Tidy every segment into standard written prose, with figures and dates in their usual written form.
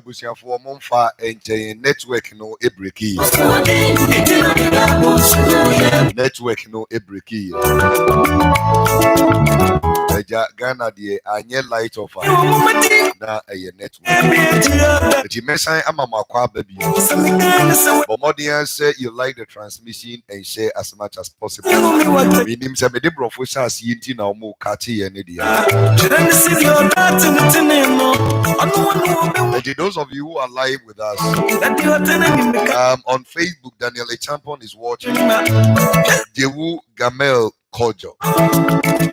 Abusia for Monfa and network no ebreki. Network no ebreki. Ghana the anye light of na a network. The message I'm a baby. But more than say you like the transmission and share as much as possible. We need some of the professors yinti na omo kati and those of you who are live with us on Facebook, Daniel Echampon is watching. Jewu Gamel Kojo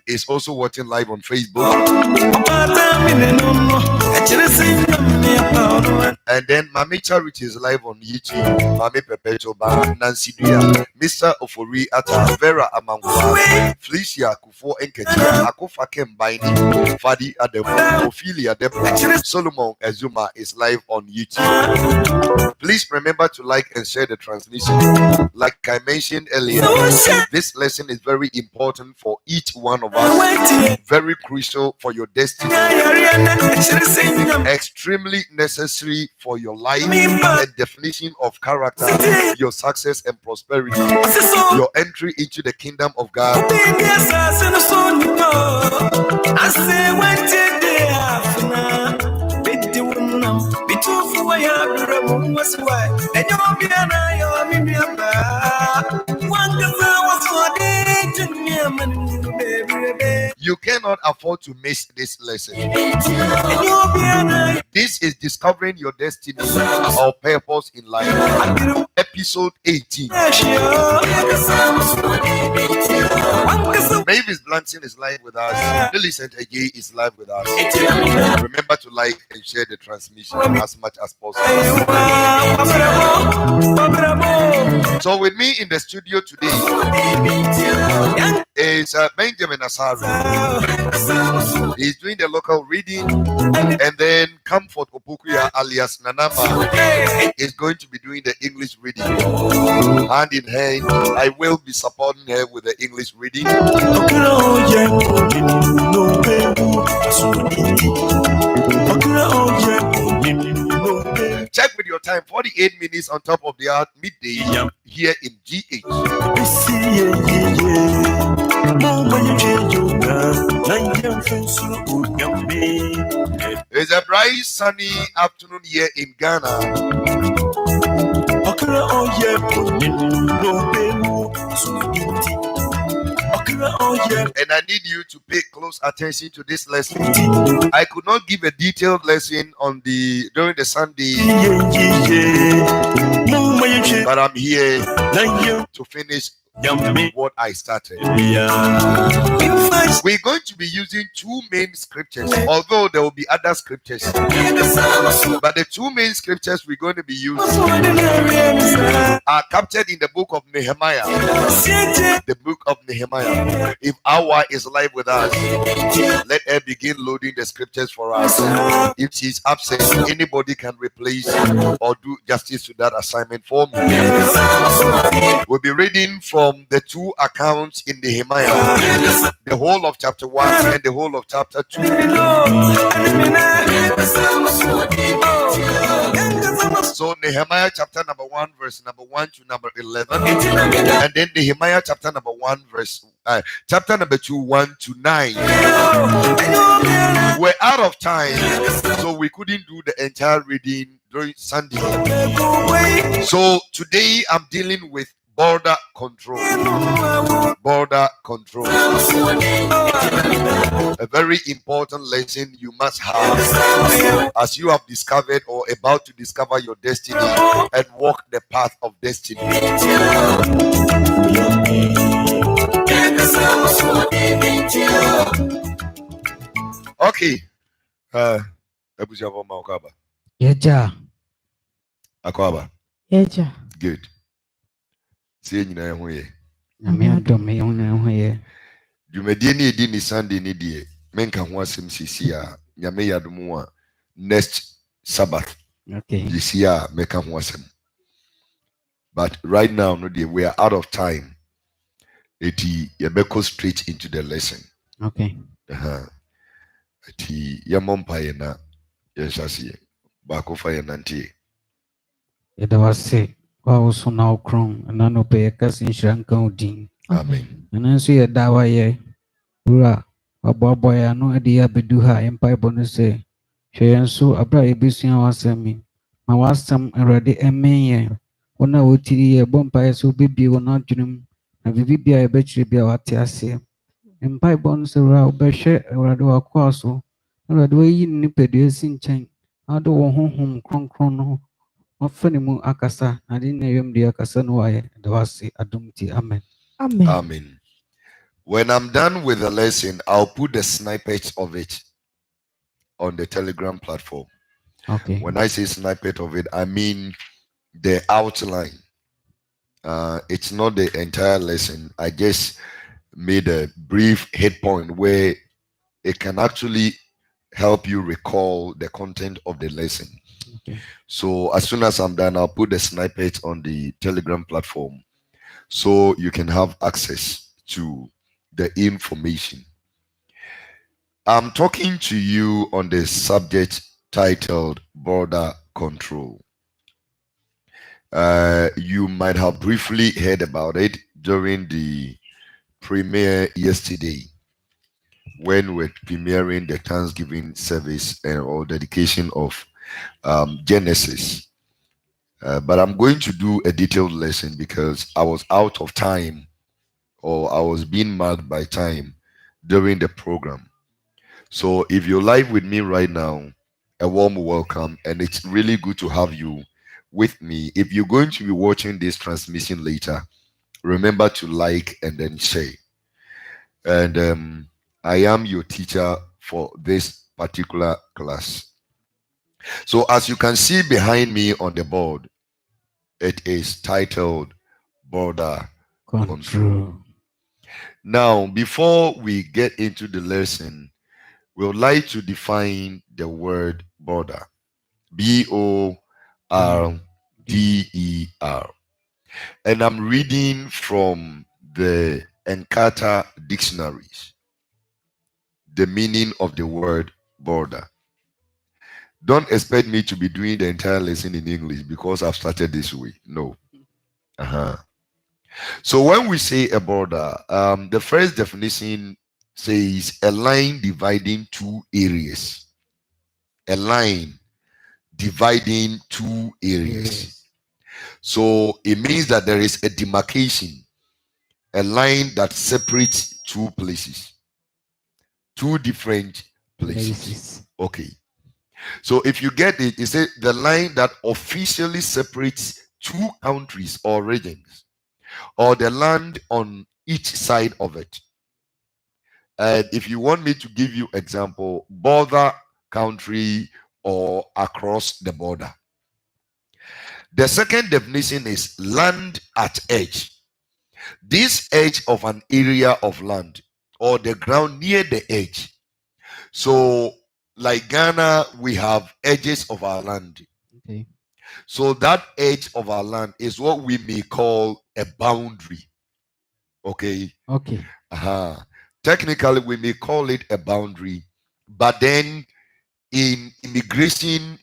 is also watching live on Facebook. And then Mami Charity is live on YouTube. Mami Perpetual Nancy Dia, Mr. Ofori Ata, Vera Amangwa, Felicia Kufo Enketia, Akofa Kembaini, Fadi Ademo, Ophelia Debo, Solomon Azuma is live on YouTube. Please remember to like and share the transmission. Like I mentioned earlier, this lesson is very important for each one of us, very crucial for your destiny, extremely necessary for your life, a definition of character, your success and prosperity, your entry into the kingdom of God. You cannot afford to miss this lesson. This is discovering your destiny or purpose in life. Episode 18. Mavis Blanton is live with us. Millicent Ege is live with us. Remember to like and share the transmission as much as possible. So with me in the studio today is Benjamin Asaro. He's doing the local reading, and then Comfort Opokuya alias Nanama is going to be doing the English reading. Hand in hand, I will be supporting her with the English reading. Check with your time, 48 minutes on top of the hour, midday here in GH. It's a bright sunny afternoon here in Ghana. And I need you to pay close attention to this lesson. I could not give a detailed lesson during the Sunday, but I'm here to finish what I started. We're going to be using two main scriptures, although there will be other scriptures. But the two main scriptures we're going to be using are captured in the book of Nehemiah. The book of Nehemiah. If Awa is live with us, let her begin loading the scriptures for us. If she's absent, anybody can replace or do justice to that assignment for me. We'll be reading from the two accounts in Nehemiah, the whole of chapter 1 and the whole of chapter 2. So Nehemiah chapter number 1 verse number 1 to number 11, and then Nehemiah chapter number 1 verse chapter number 2 1 to 9. We're out of time, so we couldn't do the entire reading during Sunday. So today I'm dealing with border control. Border control. A very important lesson you must have as you have discovered or about to discover your destiny and walk the path of destiny. Okay. Yeja. Akwaba. Yeja. Good. See you now here. Jumedie ni edi ni Sunday ni die. Menka ho asem sisi a nyame yadomu a next Sabbath. Okay. This year meka ho asem. But right now no die, we are out of time. Eti yebeko straight into the lesson. Okay. Eti yamompa ye na yeshasiye. Bakofa Yananti. Yɛda wase wa wo so na wo kron ɛna no pɛ yɛkasa nhyira nka wo din. Amen. ɛno nso yɛda wayɛ wura waboaboa yɛn ano de yɛ abɛdu ha a mpaebɔ no sɛ hwɛ yɛn so aberɛ a yɛbɛsua w'asɛm yi ma w'asɛm Awurade ɛmen yɛn wɔn a wɔtiri yɛ bɔ mpaeɛ sɛ wobɛbie wɔn adwene mu na biribi bia yɛbɛkyerɛ bi a wate aseɛ mpaebɔ no sɛ wura wobɛhwɛ Awurade w'akoa so Awurade wayi ne nipadua si nkyɛn ade wɔ honhom kronkron no wafa ne mu akasa na de na yam de akasa no wayɛ da wase adom ti amen. Amen. When I'm done with the lesson, I'll put the snippets of it on the Telegram platform. Okay. When I say snippet of it, I mean the outline. It's not the entire lesson. I just made a brief hit point where it can actually help you recall the content of the lesson. Okay. So as soon as I'm done, I'll put the snippet on the Telegram platform so you can have access to the information. I'm talking to you on the subject titled Border Control. You might have briefly heard about it during the premiere yesterday when we're premiering the Thanksgiving service or dedication of Genesis. But I'm going to do a detailed lesson because I was out of time or I was being marked by time during the program. So if you're live with me right now, a warm welcome, and it's really good to have you with me. If you're going to be watching this transmission later, remember to like and then share. And I am your teacher for this particular class. So as you can see behind me on the board, it is titled Border Control. Now, before we get into the lesson, we would like to define the word border. BORDER. And I'm reading from the Encarta dictionaries. The meaning of the word border. Don't expect me to be doing the entire lesson in English because I've started this way. No. So when we say a border, the first definition says a line dividing two areas. A line dividing two areas. So it means that there is a demarcation, a line that separates two places, two different places. Okay. So if you get it, it says the line that officially separates two countries or regions, or the land on each side of it. And if you want me to give you example, border country or across the border. The second definition is land at edge. This edge of an area of land or the ground near the edge. So like Ghana, we have edges of our land. Okay. So that edge of our land is what we may call a boundary. Okay. Okay. Technically, we may call it a boundary, but then in immigration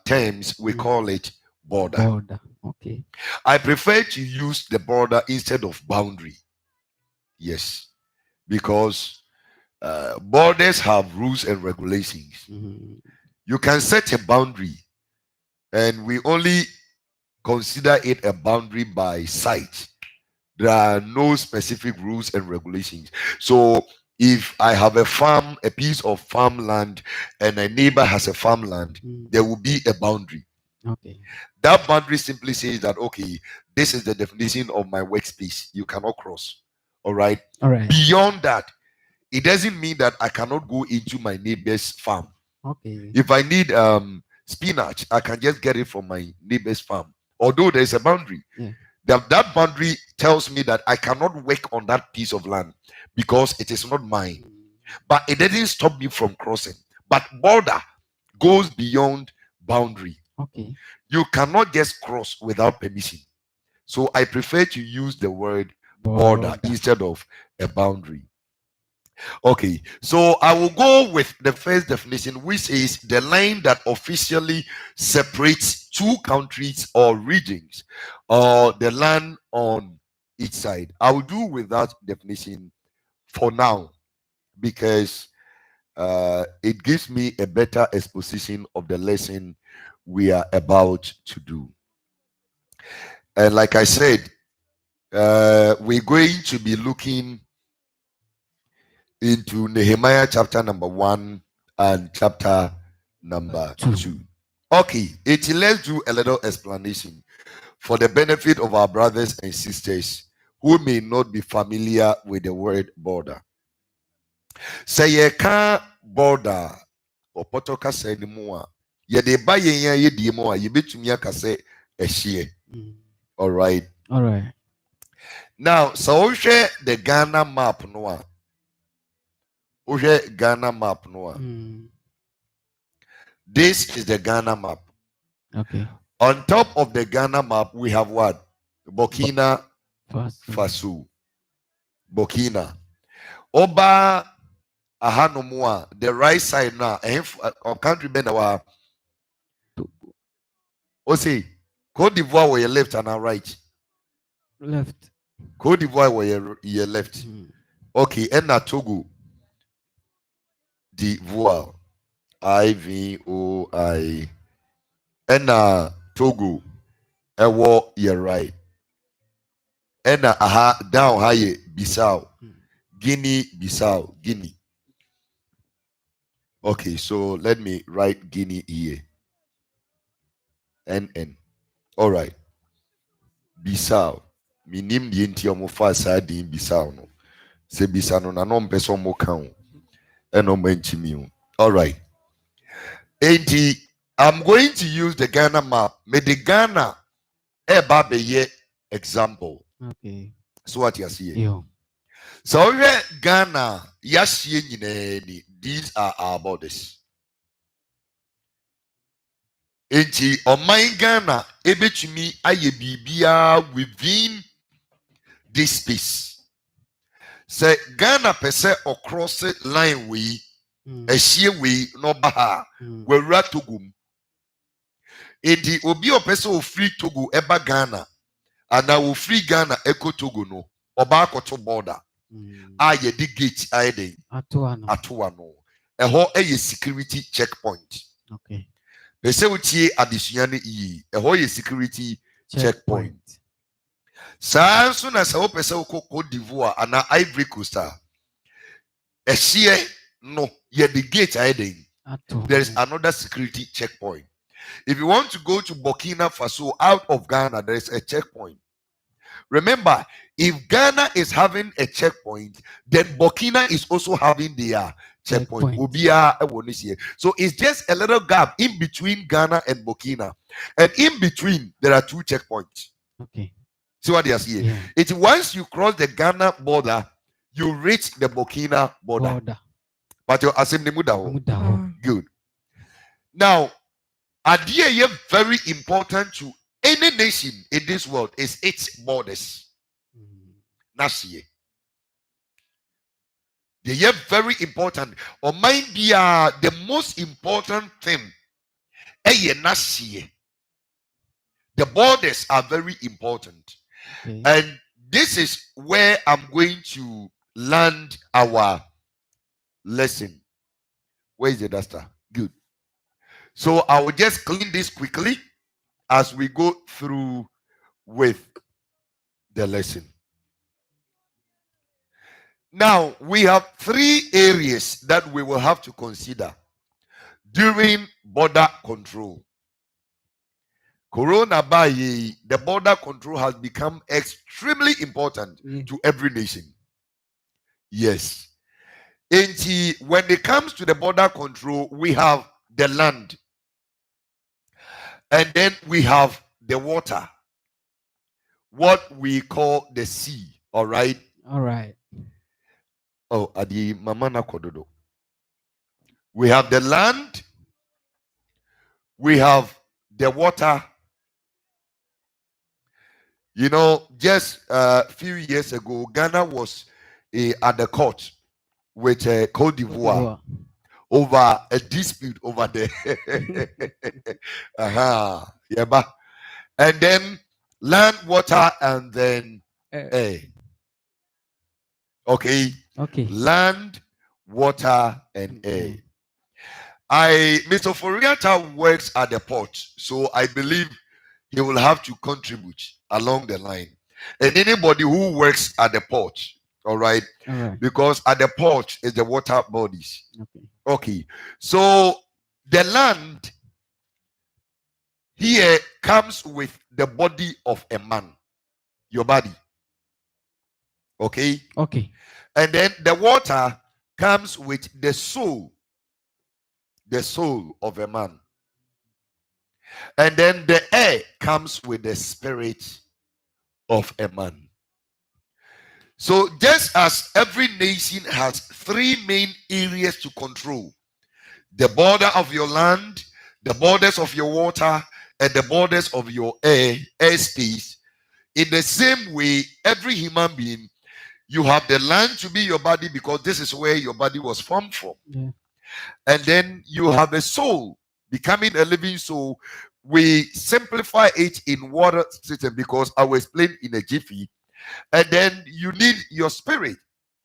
terms, we call it border. Border. Okay. I prefer to use the border instead of boundary. Yes, because borders have rules and regulations. You can set a boundary, and we only consider it a boundary by sight. There are no specific rules and regulations. So if I have a farm, a piece of farmland, and a neighbor has a farmland, there will be a boundary. Okay. That boundary simply says that, okay, this is the definition of my workspace. You cannot cross. All right. All right. Beyond that, it doesn't mean that I cannot go into my neighbor's farm. Okay. If I need spinach, I can just get it from my neighbor's farm. Although there's a boundary. Yeah. That boundary tells me that I cannot work on that piece of land because it is not mine. But it didn't stop me from crossing. But border goes beyond boundary. Okay. You cannot just cross without permission. So I prefer to use the word border instead of a boundary. Okay, so I will go with the first definition, which is the line that officially separates two countries or regions, or the land on each side. I will do with that definition for now because it gives me a better exposition of the lesson we are about to do. And like I said, we're going to be looking into Nehemiah chapter number 1 and chapter number 2. Okay, let's do a little explanation for the benefit of our brothers and sisters who may not be familiar with the word border. Say ye ka border or potoka say ni mo a ye de ba ye di mo a ye betumi aka say ehye. All right. Now, so the Ghana map no a Ghana map no a this is the Ghana map. Okay. On top of the Ghana map, we have what? Burkina Faso. Burkina. Oba Ahanomua, the right side now, of country Benawa. Say, Cote d'Ivoire were your left and our right. Left. Cote d'Ivoire were your left. Okay, and na Togo. d'Ivoire. IVOI. And na Togo. Ewo your right. And aha down high Bissau. Guinea Bissau. Guinea. Okay, so let me write Guinea here. NN. All right. Bissau. Minim di enti omo fa sa di Bissau no. Se Bissau no na no mpese omo kan. Eno manchimi o. All right. Enti I'm going to use the Ghana map. Me the Ghana eba be ye example. Okay. So what you see? Yo. So Ghana yashie nyine these are our borders. Enti oman Ghana ebetumi aye bibia within this space. Say Ghana pese across line we ehie we no baha we ra Togo. Enti obi opese o free Togo eba Ghana and I will free Ghana eko Togo no oba akoto border. Aye di gate aye dey atoa no. Eho eye security checkpoint. Okay. Pese utie adesua ne yi eho ye security checkpoint. Saa nso na sɛ wopɛ sɛ wokɔ Cote d'Ivoire anaa Ivory Coast a ɛhyeɛ no yɛde gate ayɛ den. There is another security checkpoint. If you want to go to Burkina Faso out of Ghana, there is a checkpoint. Remember, if Ghana is having a checkpoint, then Burkina is also having their checkpoint. So it's just a little gap in between Ghana and Burkina. And in between, there are two checkpoints. Okay. See what they are saying? Yeah. It's once you cross the Ghana border, you reach the Burkina border. But your assembly muda. Good. Now, idea very important to any nation in this world is its borders. Nashie. They are very important. Or mind be the most important thing. Nashie. The borders are very important. Okay. And this is where I'm going to land our lesson. Where is the duster? Good. So I will just clean this quickly as we go through with the lesson. Now, we have 3 areas that we will have to consider during border control. Corona by the border control has become extremely important to every nation. Yes. And when it comes to the border control, we have the land. And then we have the water. What we call the sea. All right? All right. Oh, adi mama na kododo. We have the land. We have the water. You know, just a few years ago, Ghana was at the court with Cote d'Ivoire over a dispute over there. Yeah, but and then land, water, and then air. Okay. Land, water, and air. Mr. Foriata works at the port, so I believe he will have to contribute along the line. And anybody who works at the port, all right, because at the port is the water bodies. Okay. So the land here comes with the body of a man, your body. Okay. And then the water comes with the soul of a man. And then the air comes with the spirit of a man. So just as every nation has three main areas to control: the border of your land, the borders of your water, and the borders of your airspace. In the same way, every human being, you have the land to be your body because this is where your body was formed from. And then you have a soul, becoming a living soul. We simplify it in water system because I will explain in a jiffy. And then you need your spirit.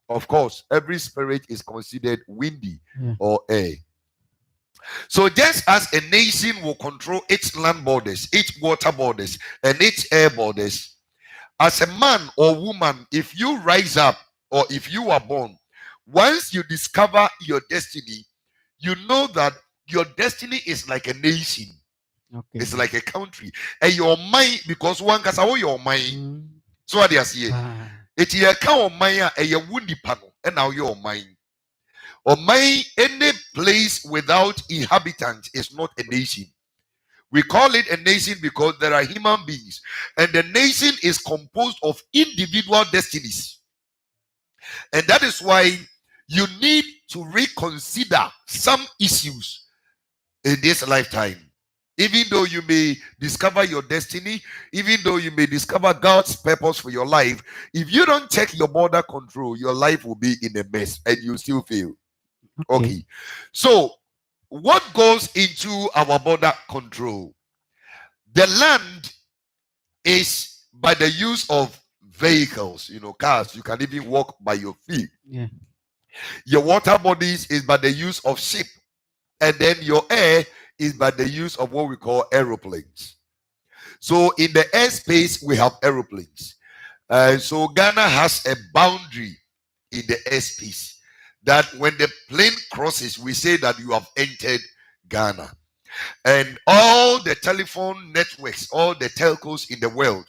Of course, every spirit is considered windy or air. So just as a nation will control its land borders, its water borders, and its air borders, as a man or woman, if you rise up or if you are born, once you discover your destiny, you know that your destiny is like a nation. It's like a country. And your mind, because one can say, your mind. So what they say, it's your count mind and your wounded panel, and now your mind. Or mind, any place without inhabitants is not a nation. We call it a nation because there are human beings, and the nation is composed of individual destinies. And that is why you need to reconsider some issues in this lifetime. Even though you may discover your destiny, even though you may discover God's purpose for your life, if you don't check your border control, your life will be in a mess and you still fail. Okay. So, what goes into our border control? The land is by the use of vehicles, cars. You can even walk by your feet. Your water bodies is by the use of ship. And then your air is by the use of what we call aeroplanes. So in the airspace, we have aeroplanes. So Ghana has a boundary in the airspace that when the plane crosses, we say that you have entered Ghana. And all the telephone networks, all the telcos in the world,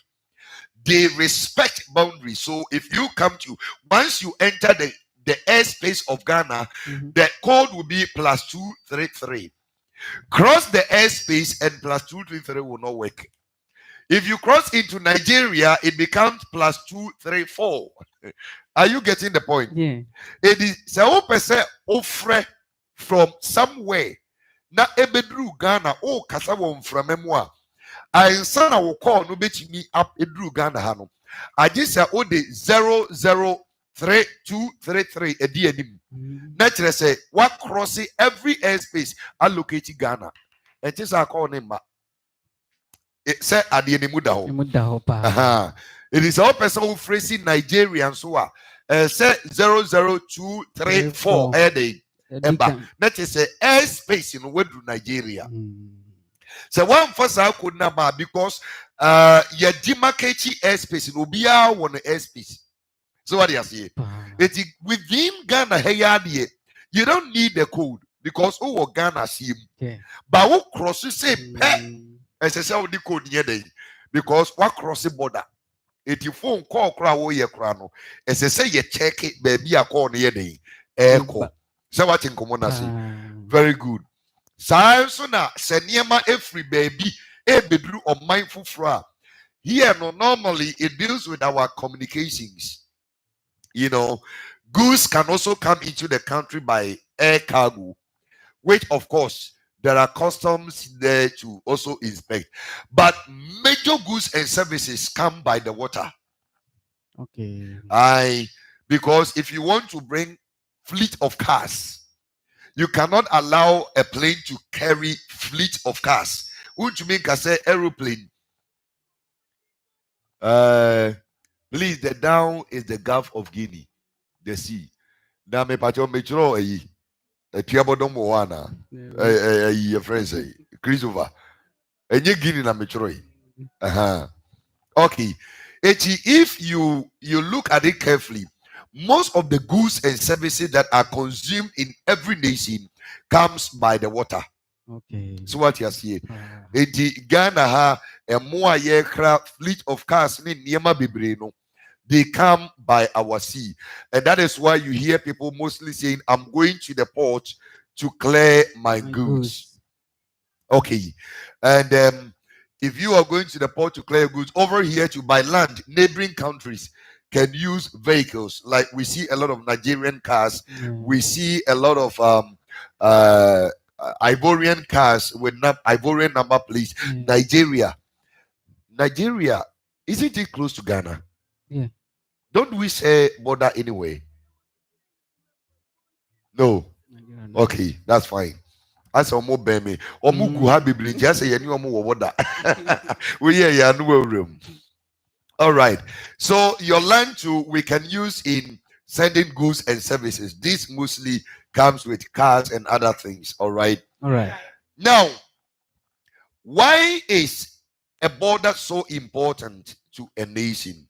they respect boundaries. So if you come to, once you enter the airspace of Ghana, the code will be +233. Cross the airspace and +233 will not work. If you cross into Nigeria, it becomes +234. Are you getting the point? It is so percent offer from somewhere. Na ebedru Ghana kasa won from memoir. I sana will call no bet me up edru Ghana hano. I just say the 003233 edi enim. Naturally say what crossing every airspace allocated Ghana. And just I call name. It said at the emuda ho. It is all person who phrasing Nigerian so say 00234 day. That is a airspace in where Nigeria. So one first I could number because your demarcated airspace in Obia one airspace. So what do you say? It is within Ghana here. You don't need the code because Ghana see him. But who crosses say as I say the code near day because what cross the border. If you phone call crowd ye crano, as I say you check it, baby, I call near day. Echo. So what in common say? Very good. So na seniema every baby bedru or mindful fra. Here no normally it deals with our communications. Goods can also come into the country by air cargo, which of course there are customs there to also inspect. But major goods and services come by the water. Because if you want to bring fleet of cars. You cannot allow a plane to carry fleet of cars. Which mean can say aeroplane. Please, the down is the Gulf of Guinea, the sea. Now me patcho metro a tiabodom wana your friend say Christopher. And you Guinea na metro. Okay. If you look at it carefully, most of the goods and services that are consumed in every nation comes by the water. Okay. So what you see, Ghana ha a more aircraft fleet of cars ni niema bebre no. They come by our sea, and that is why you hear people mostly saying, "I'm going to the port to clear my goods." Okay, and if you are going to the port to clear goods over here to buy land, neighboring countries can use vehicles. Like we see a lot of Nigerian cars, we see a lot of Ivorian cars with Ivorian number plates. Nigeria, isn't it close to Ghana? Yeah. Don't we say border anyway? No. Okay, that's fine. As a more bemi or muku habi just say any more border. We yeah no room. All right. So your land too we can use in sending goods and services. This mostly comes with cars and other things. All right. All right. Now, why is a border so important to a nation?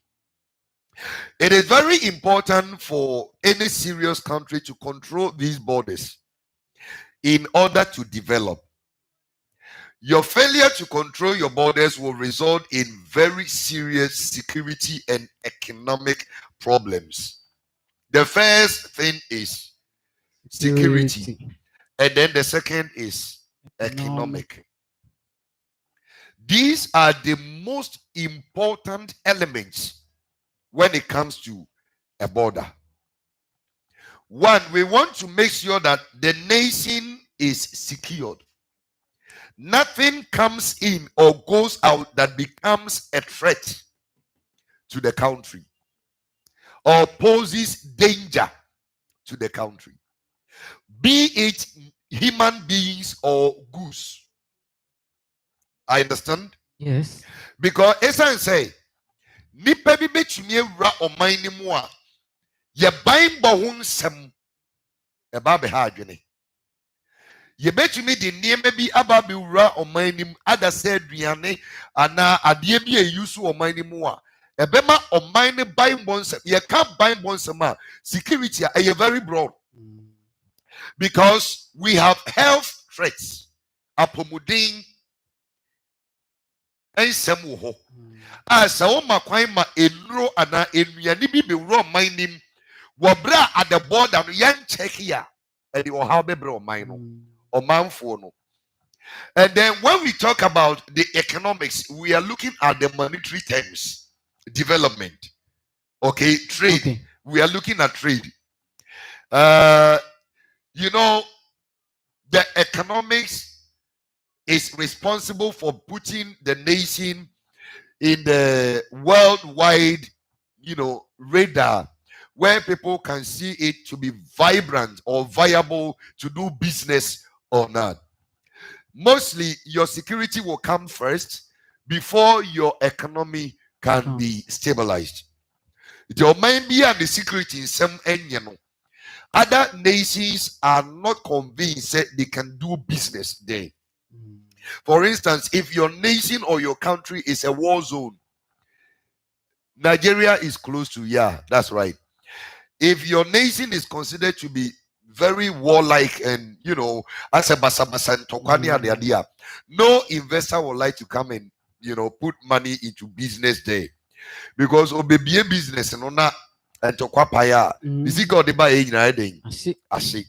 It is very important for any serious country to control these borders in order to develop. Your failure to control your borders will result in very serious security and economic problems. The first thing is security, and then the second is economic. These are the most important elements when it comes to a border. One, we want to make sure that the nation is secured. Nothing comes in or goes out that becomes a threat to the country or poses danger to the country, be it human beings or goods. I understand? Yes. Because as I say, nipa bi betumi ewura oman ni mu a ye ban bɔ ho nsɛm ɛba bɛha adwene. Ye betumi de nneɛma bi aba bɛwura oman ni mu adasɛ aduane ana adeɛ bi a yusu oman ni mu a ɛbɛma oman ne ban bɔ nsɛm. Ye ka ban bɔ nsɛm a security a ɛyɛ very broad because we have health threats. Apomuden nsɛm wɔ hɔ. Sɛ woma kwan ma enuro ana enuane bi bewura ɔman nim wɔbra at the border no yɛn check ya ɛde ɔhaw bɛbrɛ ɔman no ɔmanfoɔ no. And then when we talk about the economics, we are looking at the monetary terms, development, okay, trade. Okay. We are looking at trade. You know, the economics is responsible for putting the nation in the worldwide, radar where people can see it to be vibrant or viable to do business or not. Mostly your security will come first before your economy can be stabilized. Your mind be and the security in some end, other nations are not convinced that they can do business there. For instance, if your nation or your country is a war zone, Nigeria is close to, that's right. If your nation is considered to be very warlike and, as a basabasa and tokani and the idea, no investor would like to come and, put money into business there. Because obebie business and tokwa paya, is it got the buy I see.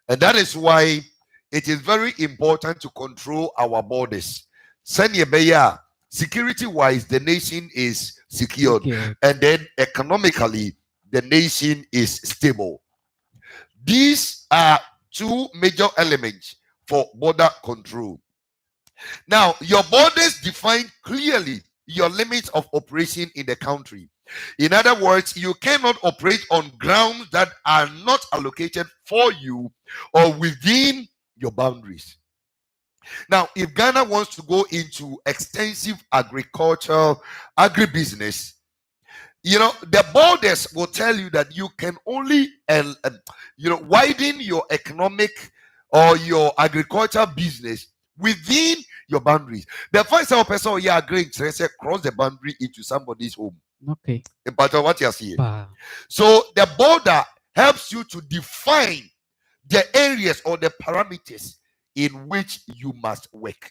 And that is why it is very important to control our borders. Security-wise, the nation is secured. And then economically, the nation is stable. These are two major elements for border control. Now, your borders define clearly your limits of operation in the country. In other words, you cannot operate on grounds that are not allocated for you or within your boundaries. Now, if Ghana wants to go into extensive agricultural agribusiness, the borders will tell you that you can only widen your economic or your agricultural business within your boundaries. The first person you are agreeing to say cross the boundary into somebody's home. Okay. But what you are seeing. So the border helps you to define the areas or the parameters in which you must work.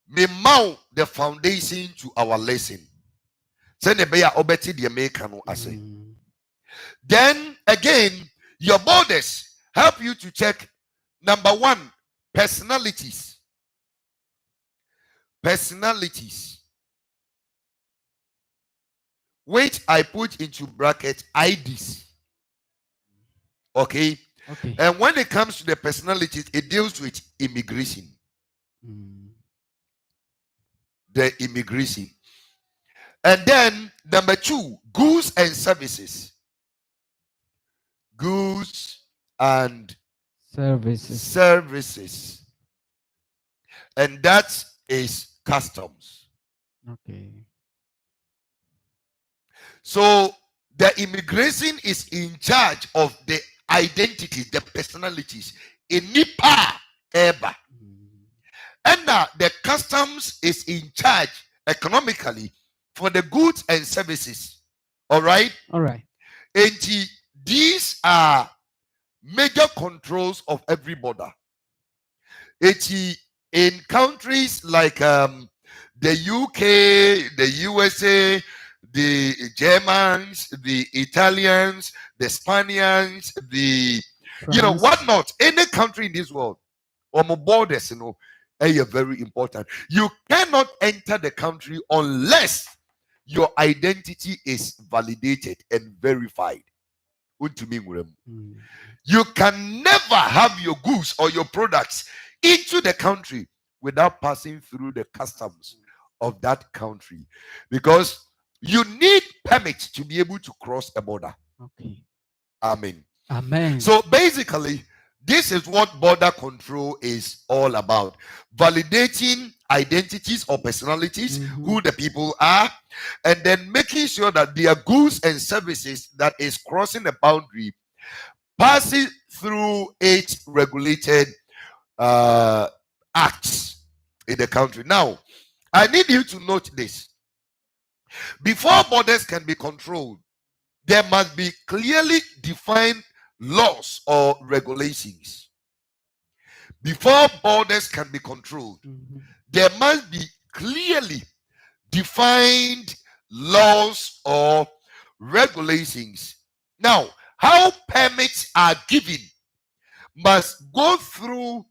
May mount the foundation to our lesson. Then again, your borders help you to check, number one, personalities. Personalities, which I put into bracket IDs. Okay? And when it comes to the personalities, it deals with immigration. The immigration. And then number two, goods and services. Goods and services. And that is customs. Okay. So the immigration is in charge of the identities, the personalities in Nipa Eba. And now the customs is in charge economically for the goods and services. All right? All right. And these are major controls of every border. In countries like the UK, the USA, the Germans, the Italians, the Spaniards, the France. whatnot, any country in this world, borders, are very important. You cannot enter the country unless your identity is validated and verified. You can never have your goods or your products into the country without passing through the customs of that country, because you need permits to be able to cross a border. Okay. Amen. Amen. So basically, this is what border control is all about. Validating identities or personalities, who the people are, and then making sure that their goods and services that is crossing the boundary passes through its regulated acts in the country. Now, I need you to note this. Before borders can be controlled, there must be clearly defined laws or regulations. Before borders can be controlled, there must be clearly defined laws or regulations. Now, how permits are given must go through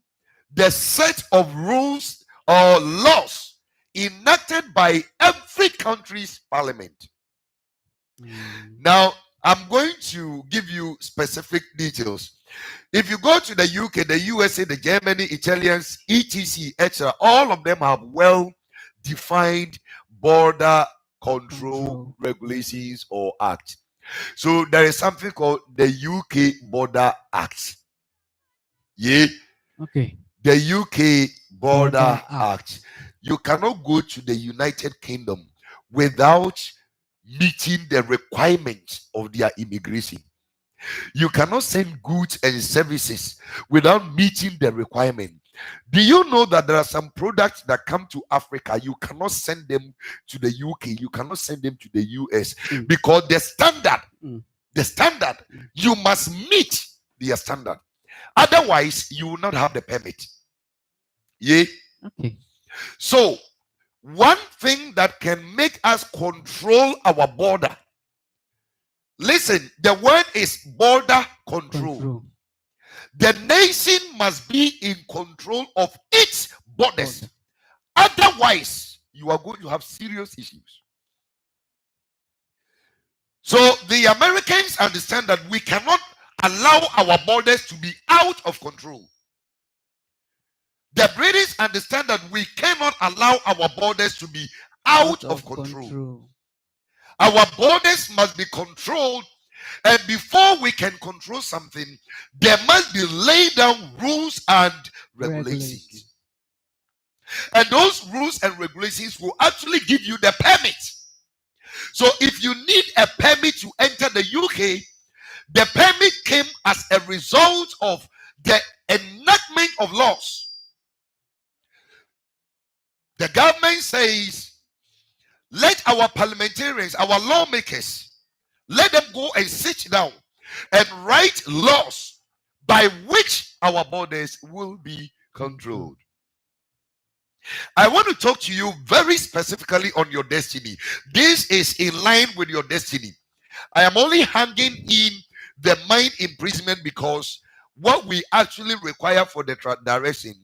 the set of rules or laws enacted by every country's parliament. Now, I'm going to give you specific details. If you go to the UK, the USA, the Germany, Italians, etc., etc., all of them have well-defined border control regulations or acts. So there is something called the UK Border Act. Yeah. Okay. The UK Border Act. You cannot go to the United Kingdom without meeting the requirements of their immigration. You cannot send goods and services without meeting the requirement. Do you know that there are some products that come to Africa? You cannot send them to the UK. You cannot send them to the US because the standard, you must meet their standard. Otherwise, you will not have the permit. Yeah. Okay. So, one thing that can make us control our border. Listen, the word is border control. The nation must be in control of its borders. Otherwise, you are going to have serious issues. So the Americans understand that we cannot allow our borders to be out of control. The British understand that we cannot allow our borders to be out of control. Our borders must be controlled, and before we can control something, there must be laid down rules and regulations. And those rules and regulations will actually give you the permit. So if you need a permit to enter the UK, the permit came as a result of the enactment of laws. The government says, let our parliamentarians, our lawmakers, let them go and sit down and write laws by which our borders will be controlled. I want to talk to you very specifically on your destiny. This is in line with your destiny. I am only hanging in the mind imprisonment because what we actually require for the direction,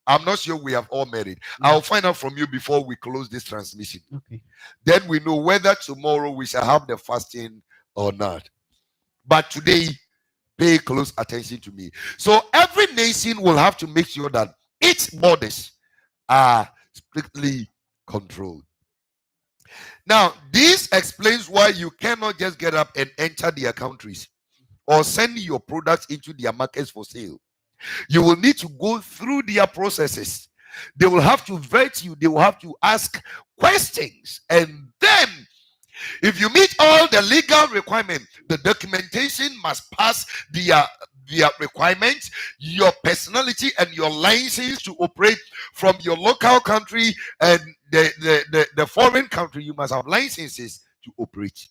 I'm not sure we have all made it. I'll find out from you before we close this transmission. Okay. Then we know whether tomorrow we shall have the fasting or not. But today, pay close attention to me. So every nation will have to make sure that its borders are strictly controlled. Now, this explains why you cannot just get up and enter their countries or send your products into their markets for sale. You will need to go through their processes. They will have to vet you. They will have to ask questions. And then, if you meet all the legal requirements, the documentation must pass their requirements, your personality and your license to operate from your local country and the foreign country. You must have licenses to operate.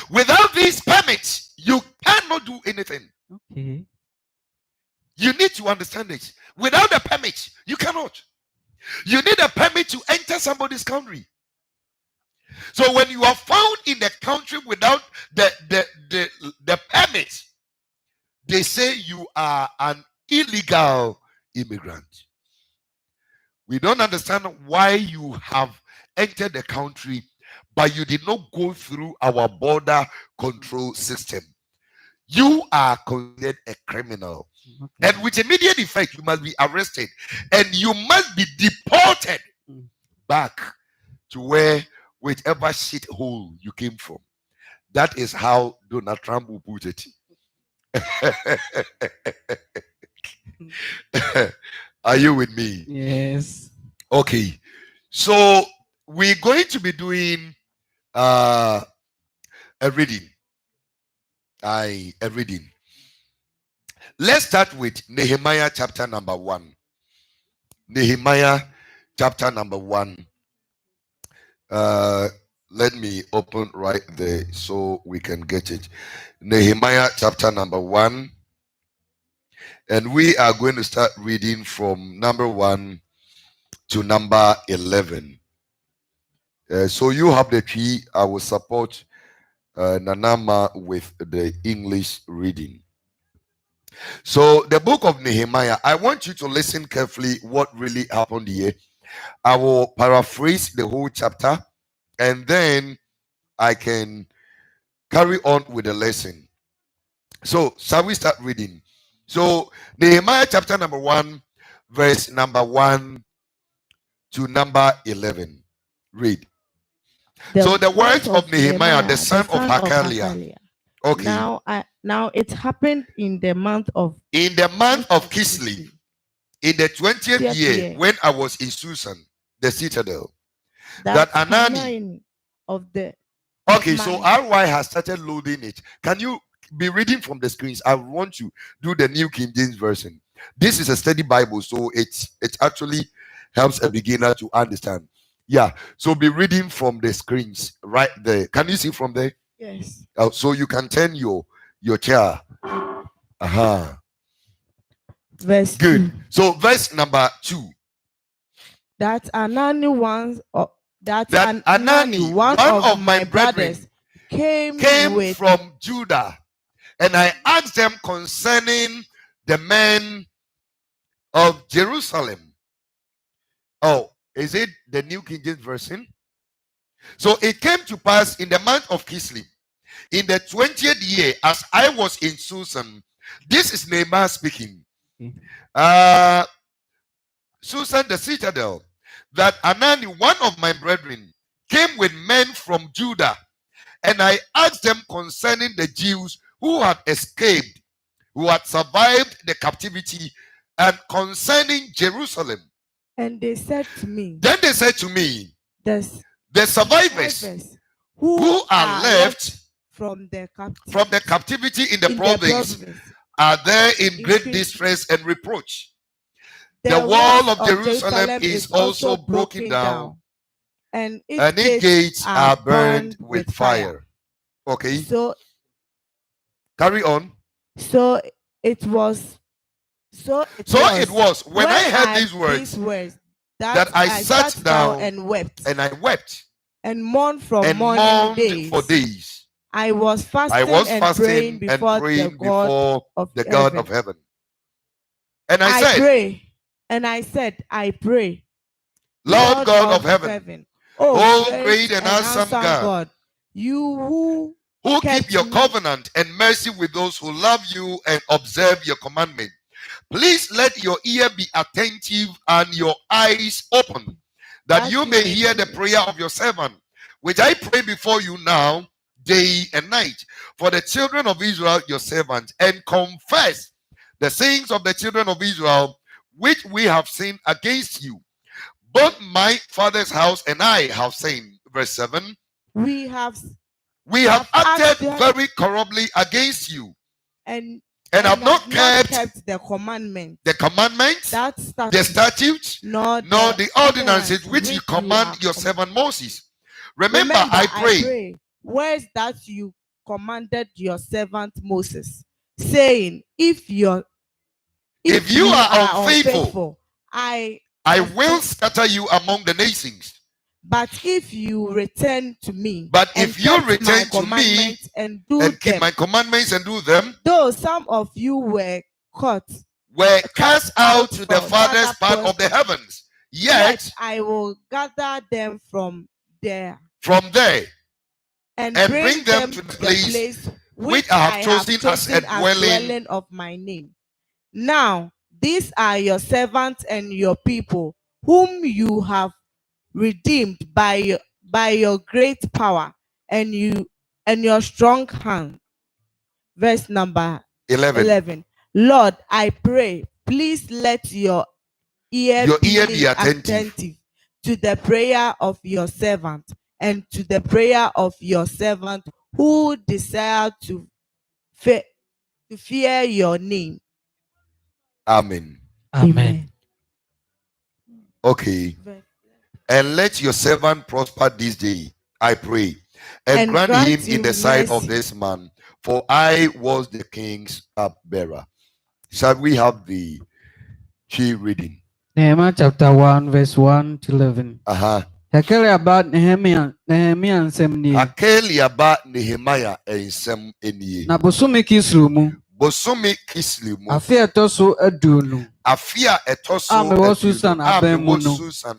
Without these permits, you cannot do anything. Okay. You need to understand this. Without a permit, you cannot. You need a permit to enter somebody's country. So when you are found in the country without the permit, they say you are an illegal immigrant. We don't understand why you have entered the country, but you did not go through our border control system. You are considered a criminal. Okay. And with immediate effect, you must be arrested and you must be deported back to whichever shithole you came from. That is how Donald Trump will put it. Are you with me? Yes. Okay. So we're going to be doing a reading. A reading. Let's start with Nehemiah chapter number 1. Nehemiah chapter number 1. Let me open right there so we can get it. Nehemiah chapter number 1. And we are going to start reading from number 1 to number 11. So you have the key. I will support Nanama with the English reading. So the book of Nehemiah, I want you to listen carefully what really happened here. I will paraphrase the whole chapter and then I can carry on with the lesson. So shall we start reading? So Nehemiah chapter number 1, verse number 1 to number 11. Read. So the words of Nehemiah, the son of Hakaliah. Okay. Now it happened in the month of Kislev, in the 20th year, when I was in Susan, the citadel, that Anani of the. Okay, so RY has started loading it. Can you be reading from the screens? I want to do the New King James Version. This is a study Bible, so it actually helps a beginner to understand. Yeah, so be reading from the screens right there. Can you see from there? Yes. So you can turn your chair. Verse Good. 2. So verse number 2. That Anani one of my brothers came from Judah, and I asked them concerning the men of Jerusalem. Oh, is it the New King James Version? So it came to pass in the month of Kislev, in the 20th year, as I was in Susan. This is Nehemiah speaking. Okay. Susan the citadel, that Anani, one of my brethren, came with men from Judah, and I asked them concerning the Jews who had escaped, who had survived the captivity, and concerning Jerusalem. And they said to me, Then they said to me, the survivors who are left from the captivity in the province are there in great distress and reproach. The wall of Jerusalem is also broken down, and its gates are burned with fire. Okay. So carry on. So it was when I heard these words that I sat down and wept and I wept and mourned for days. I was fasting and praying before the God of heaven. And I said, I pray, Lord God of heaven, oh great and awesome God, you who keep your covenant and mercy with those who love you and observe your commandment. Please let your ear be attentive and your eyes open, that you may hear the prayer of your servant, which I pray before you now, day and night, for the children of Israel, your servants, and confess the sins of the children of Israel, which we have sinned against you. Both my father's house and I have sinned. Verse 7. We have acted very corruptly against you, and have not kept the commandments, the statutes, nor the ordinances which you command your servant Moses. Remember, I pray, words that you commanded your servant Moses, saying, if you are unfaithful, I will scatter you among the nations. But if you return to me, and keep my commandments and do them, though some of you were cast out to the farthest part of the heavens, yet I will gather them from there, and bring them to the place which I have chosen as a dwelling of my name. Now these are your servants and your people, whom you have redeemed by your great power and your strong hand. Verse number 11. Lord, I pray, please let your ear be attentive to the prayer of your servant and to the prayer of your servant who desire to fear your name. Amen. Amen. Okay. And let your servant prosper this day, I pray, and grant him in the sight of this man, for I was the king's cupbearer. Shall we have the key reading? Nehemiah chapter 1, verse 1 to 11. Hakeli about Nehemiah nsɛm nie. Hakeli about Nehemiah nsɛm nie. Na bosome Kislew mu. Bosome Kislew mu. Afe ɛtɔ so aduonu. Afe a ɛtɔ so aduonu. Amewɔ Susan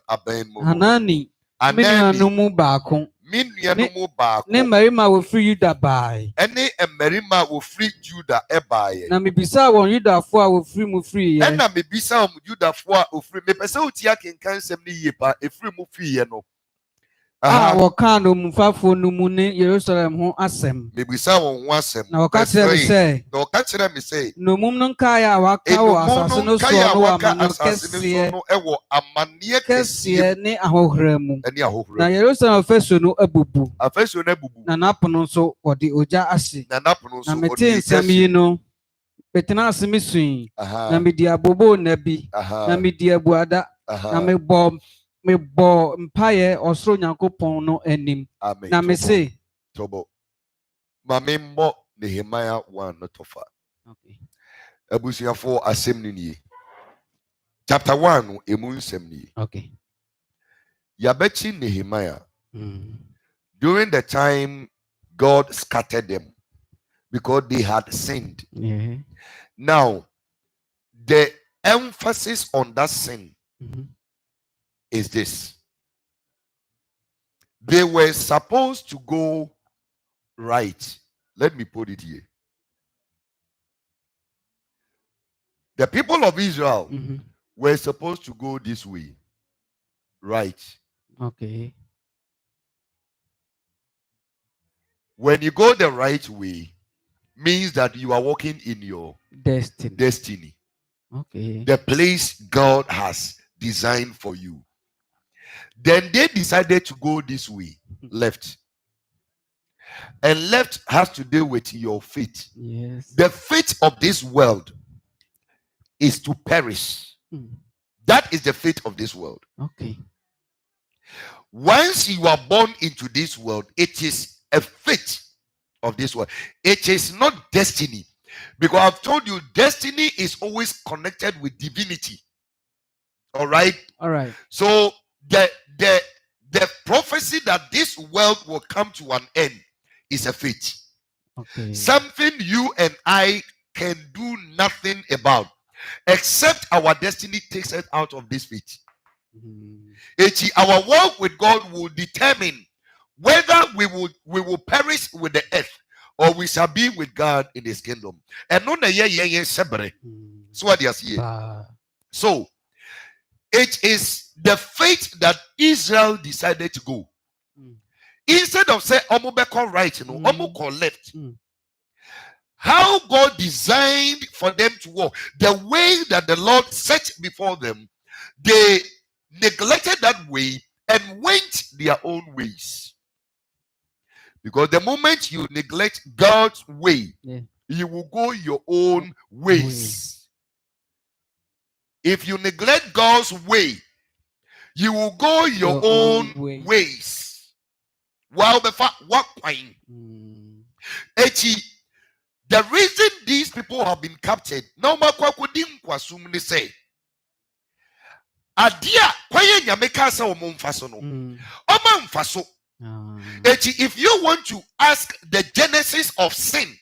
aban mu no. Hanani. Me nuanom mu baako. Ne mmarima wofiri Yuda bae. Ɛne mmarima wofiri Juda ɛbae. Na mebisa wɔn Yudafo a wofiri mu firi yɛ. Ɛna mebisa wɔn Judafo a ofiri. Mepɛsɛ otia kenkan nsɛm ne yie pa efiri mu firi yɛ no. Wɔka no mufafo no mu ne Yerusalem ho asɛm. Mebisa wɔn ho asɛm. Na wɔka kyerɛ me sɛ. Nomum no nkae a waka wɔ asase no so no wɔ amanneɛ kɛseɛ ne ahohora mu. Na Yerusalem afasuo no abubu. Na n'apono nso wɔde ogya ahye. Na mete nsɛm yi no, metena ase mesui. Na medi abobo nna bi. Na medi abuada. Na mebɔ mpaeɛ ɔsoro Nyankopɔn no anim. Na me se Tobo mame mbɔ Nehemiah 1 no tofa. Abusuafo asɛm no nie. Chapter 1 no emu nsɛm nie. Yabɛkyi Nehemiah during the time God scattered them because they had sinned. Now the emphasis on that sin is this: they were supposed to go right. Let me put it here. The people of Israel Mm-hmm. were supposed to go this way. Right. Okay. When you go the right way, means that you are walking in your Destiny. Okay. the place God has designed for you. Then they decided to go this way, left. And left has to do with your faith. Yes. The fate of this world is to perish. That is the fate of this world. Okay. Once you are born into this world, it is a fate of this world. It is not destiny. Because I've told you, destiny is always connected with divinity. All right? All right. So the prophecy that this world will come to an end is a fate. Okay. Something you and I can do nothing about, except our destiny takes us out of this fate. Our walk with God will determine whether we will perish with the earth or we shall be with God in His kingdom. And no so what do you see? So it is the fate that Israel decided to go. Instead of say omobeko right, omoko left. How God designed for them to walk, the way that the Lord set before them, they neglected that way and went their own ways. Because the moment you neglect God's way, you will go your own ways. If you neglect God's way, you will go your own ways. Wow, what point? The reason these people have been captured, no matter what say. Adia kwaye nyameka sa omumfaso no. Omamfaso. If you want to ask the genesis of sin,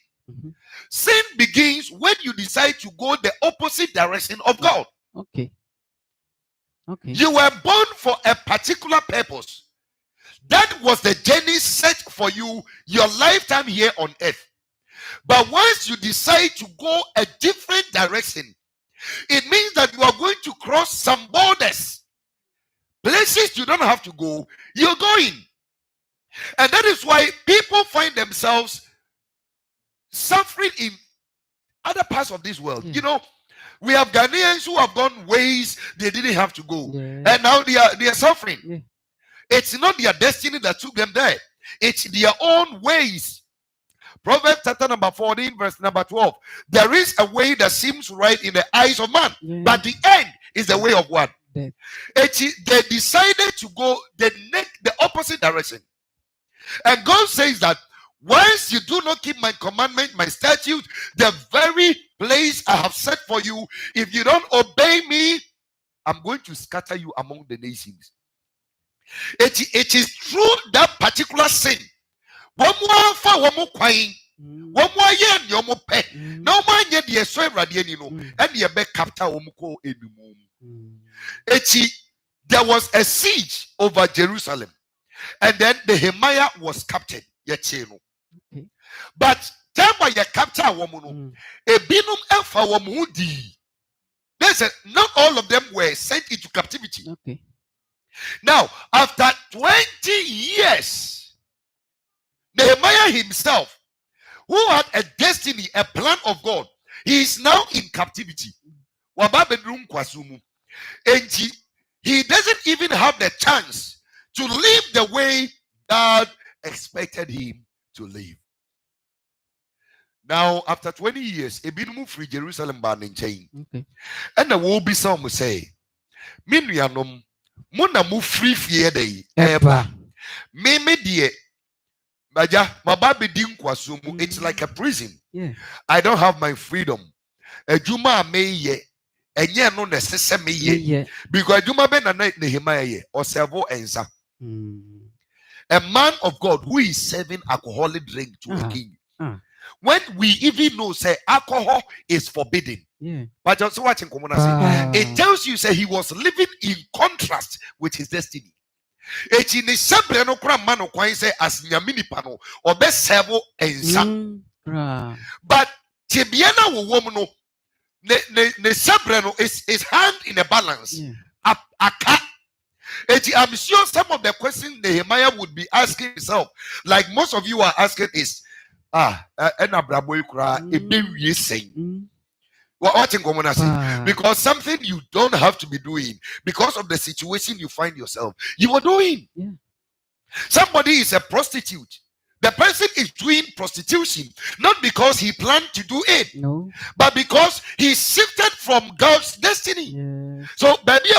sin begins when you decide to go the opposite direction of God. Okay. You were born for a particular purpose. That was the journey set for you, your lifetime here on earth. But once you decide to go a different direction, it means that you are going to cross some borders. Places you don't have to go, you're going. And that is why people find themselves suffering in other parts of this world. You know, we have Ghanaians who have gone ways they didn't have to go. And now they are suffering. It's not their destiny that took them there. It's their own ways. Proverbs chapter number 14, verse number 12. There is a way that seems right in the eyes of man, but the end is the way of what? They decided to go the opposite direction. And God says that once you do not keep my commandment, my statute, the very place I have set for you, if you don't obey me, I'm going to scatter you among the nations. It is through that particular sin. One more for one more coin, one more year, no more pay. No man yet the so radian, and the back captain omko anymore. There was a siege over Jerusalem, and then the Nehemiah was captured. But tell by your captain woman, a binum alpha wamudi. Not all of them were sent into captivity. Okay. Now, after 20 years, Nehemiah himself, who had a destiny, a plan of God, he is now in captivity. And he doesn't even have the chance to live the way God expected him to live. Now, after 20 years, a bit move free Jerusalem ban chain. And there will be some who say, Minrianum, Muna move free fear day. Meme dear, Baja, my baby didn't kwasumu. It's like a prison. I don't have my freedom. A Juma may ye, and ye no necessary ye. Because Juma ben a night Nehemiah or servo ensa. A man of God who is serving alcoholic drink to a king. When we even know, say, alcohol is forbidden. But just watching it tells you, say, he was living in contrast with his destiny. It in the simple no cram man of say as Yamini pano or best servo and son. But Tibiana woman, ne sabrano is hand in a balance. Yeah. I'm sure some of the questions Nehemiah would be asking himself, like most of you are asking, is what in common because something you don't have to be doing because of the situation you find yourself, you are doing. Yeah. Somebody is a prostitute. The person is doing prostitution not because he planned to do it, No. but because he shifted from God's destiny. Yeah. So, baby,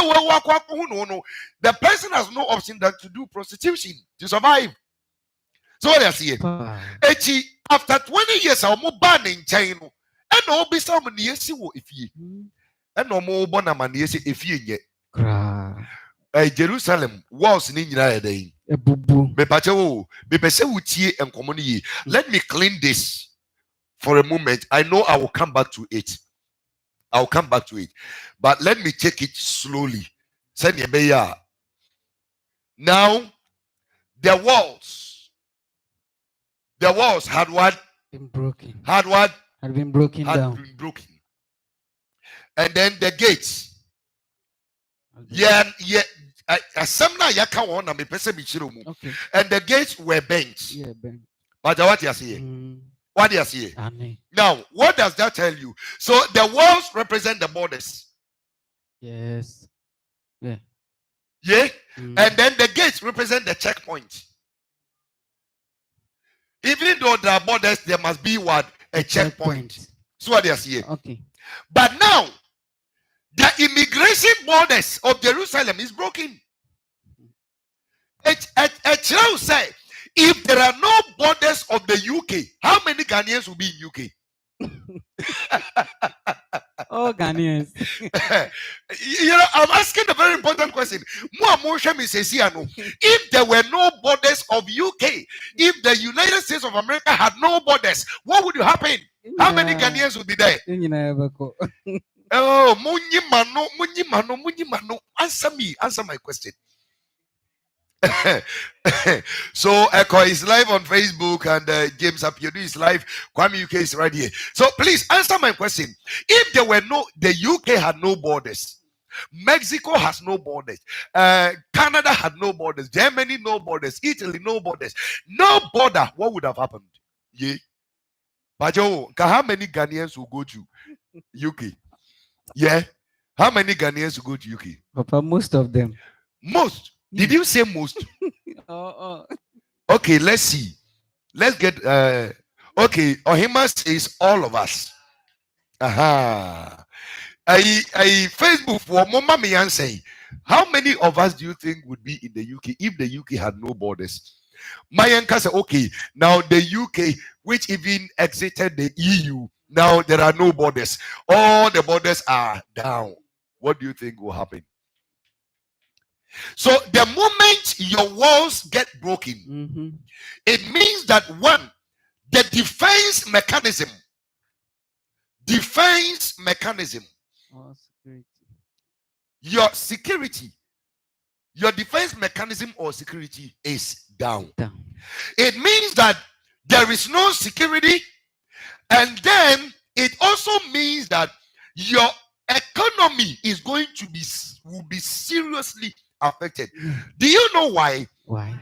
the person has no option than to do prostitution to survive. So, what I see, after 20 years, I'm ban in China, and no be some years if ye, and no more bonaman if ye yet. Jerusalem walls in day. Let me clean this for a moment. I know I will come back to it. I'll come back to it. But let me take it slowly. Now, the walls had what? Been broken. Had what? Had been broken down. Been broken. And then the gates. Yeah. And the gates were bent. Yeah, bent. But what do you see? What do you see? Now, what does that tell you? So the walls represent the borders. Yes. Yeah. Yeah. And then the gates represent the checkpoint. Even though there are borders, there must be what? A checkpoint. So what do you see? Okay. But now, the immigration borders of Jerusalem is broken. A say, if there are no borders of the UK, how many Ghanaians will be in UK? Oh, Ghanaians. I'm asking a very important question. If there were no borders of UK, if the United States of America had no borders, what would happen? How many Ghanaians would be there? Oh, answer my question. So Echo is live on Facebook, and James Apiodu is live. Kwame UK is right here. So please answer my question. If there were the UK had no borders, Mexico has no borders, Canada had no borders, Germany no borders, Italy no borders, no border, what would have happened? Yeah. But how many Ghanaians will go to UK? Yeah. How many Ghanaians will go to UK? Papa, most of them. Most. Did you say most? Okay, let's see. Let's get okay. Ohima says all of us. Aha. I Facebook for Mama Mian say, how many of us do you think would be in the UK if the UK had no borders? Mayanka said, okay, now the UK, which even exited the EU, now there are no borders. All the borders are down. What do you think will happen? So the moment your walls get broken, it means that one, the defense mechanism, your defense mechanism or security is down. It means that there is no security, and then it also means that your economy is will be seriously affected. Do you know why? Why?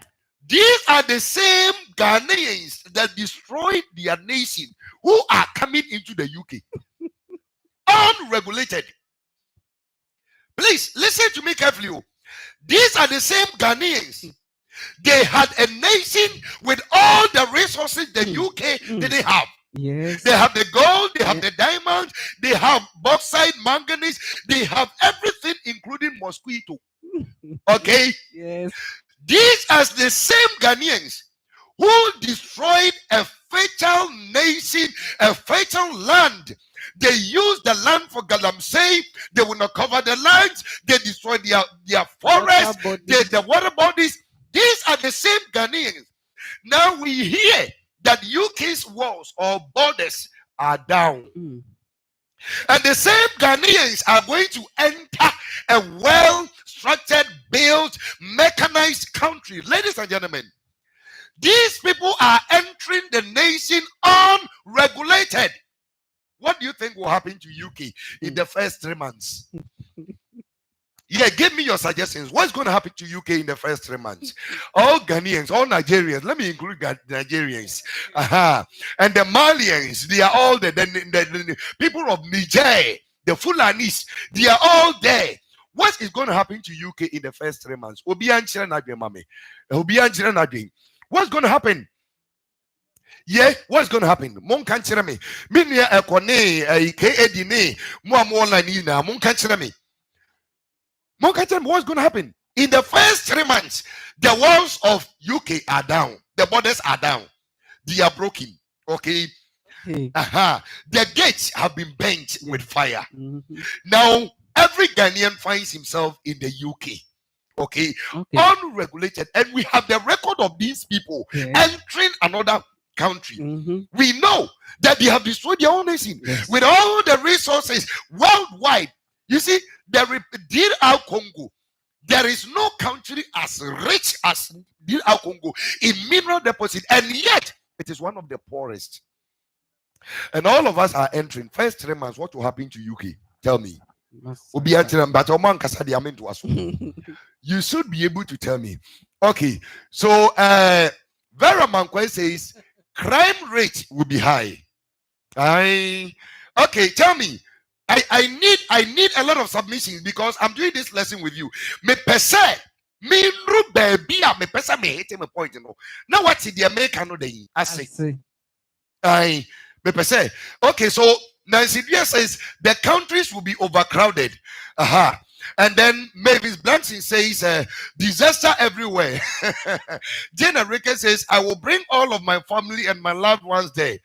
These are the same Ghanaians that destroyed their nation who are coming into the UK unregulated. Please listen to me carefully. These are the same Ghanaians. They had a nation with all the resources the UK didn't have. Yes. They have the gold, they have the diamonds, they have bauxite, manganese, they have everything, including mosquito. Okay? Yes. These are the same Ghanaians who destroyed a fertile nation, a fertile land. They used the land for galamsey. They will not cover the lands. They destroyed their forests, the water bodies. These are the same Ghanaians. Now we hear that UK's walls or borders are down. And the same Ghanaians are going to enter a well-structured, built, mechanized country. Ladies and gentlemen, these people are entering the nation unregulated. What do you think will happen to UK in the first 3 months? Yeah, give me your suggestions. What's going to happen to UK in the first 3 months? All Ghanaians, all Nigerians, let me include Nigerians, and the Malians, they are all the people of Niger, the Fulanis, they are all there. What is going to happen to UK in the first 3 months? What's going to happen? Yeah, what's going to happen? Mon can't tell me. Minia Ekone, Kedine, Muamolanina, Mon can't tell me. Mon can't tell me what's going to happen. In the first 3 months, the walls of UK are down, the borders are down, they are broken. Okay. The gates have been burnt with fire. Now, every Ghanaian finds himself in the UK. Okay. Unregulated. And we have the record of these people entering another country. We know that they have destroyed their own nation with all the resources worldwide. You see, DR Congo, there is no country as rich as DR Congo in mineral deposit, and yet it is one of the poorest. And all of us are entering. First 3 months, what will happen to UK? Tell me. You should be able to tell me. Okay, so Vera Mankwe says crime rate will be high. Okay, tell me. I need a lot of submissions because I'm doing this lesson with you. Me pese me ru baby me pese me hit me point, you know. Now what's the American no day? I say. Me pese. Okay, so Nancy Dia says the countries will be overcrowded. And then Mavis Blanton says disaster everywhere. Jenna Ricketts says I will bring all of my family and my loved ones there.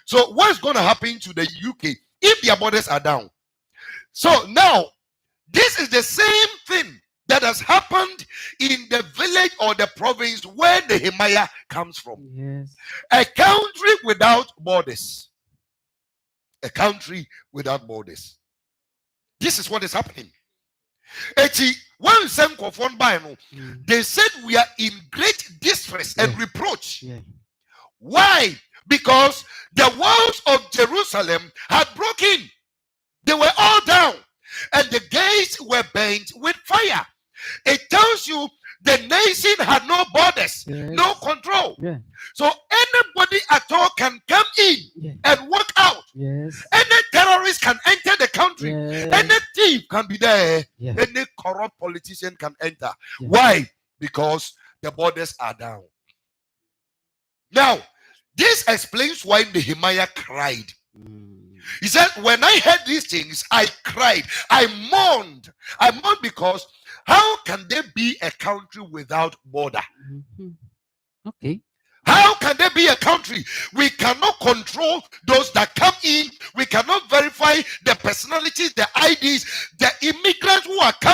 So what's going to happen to the UK if their borders are down? So now this is the same thing that has happened in the village or the province where the Nehemiah comes from. Yes. A country without borders. A country without borders. This is what is happening. They said we are in great distress and reproach. Why? Because the walls of Jerusalem had broken. They were all down. And the gates were burnt with fire. It tells you the nation had no borders, no control. So anybody at all can come in and walk out. Any terrorist can enter the country. Any thief can be there. Any corrupt politician can enter. Why? Because the borders are down. Now, this explains why Nehemiah cried. He said, when I heard these things, I cried. I mourned. I mourned because how can there be a country without border? Okay. How can there be a country? We cannot control those that come in. We cannot verify the personalities, the IDs, the immigrants who are coming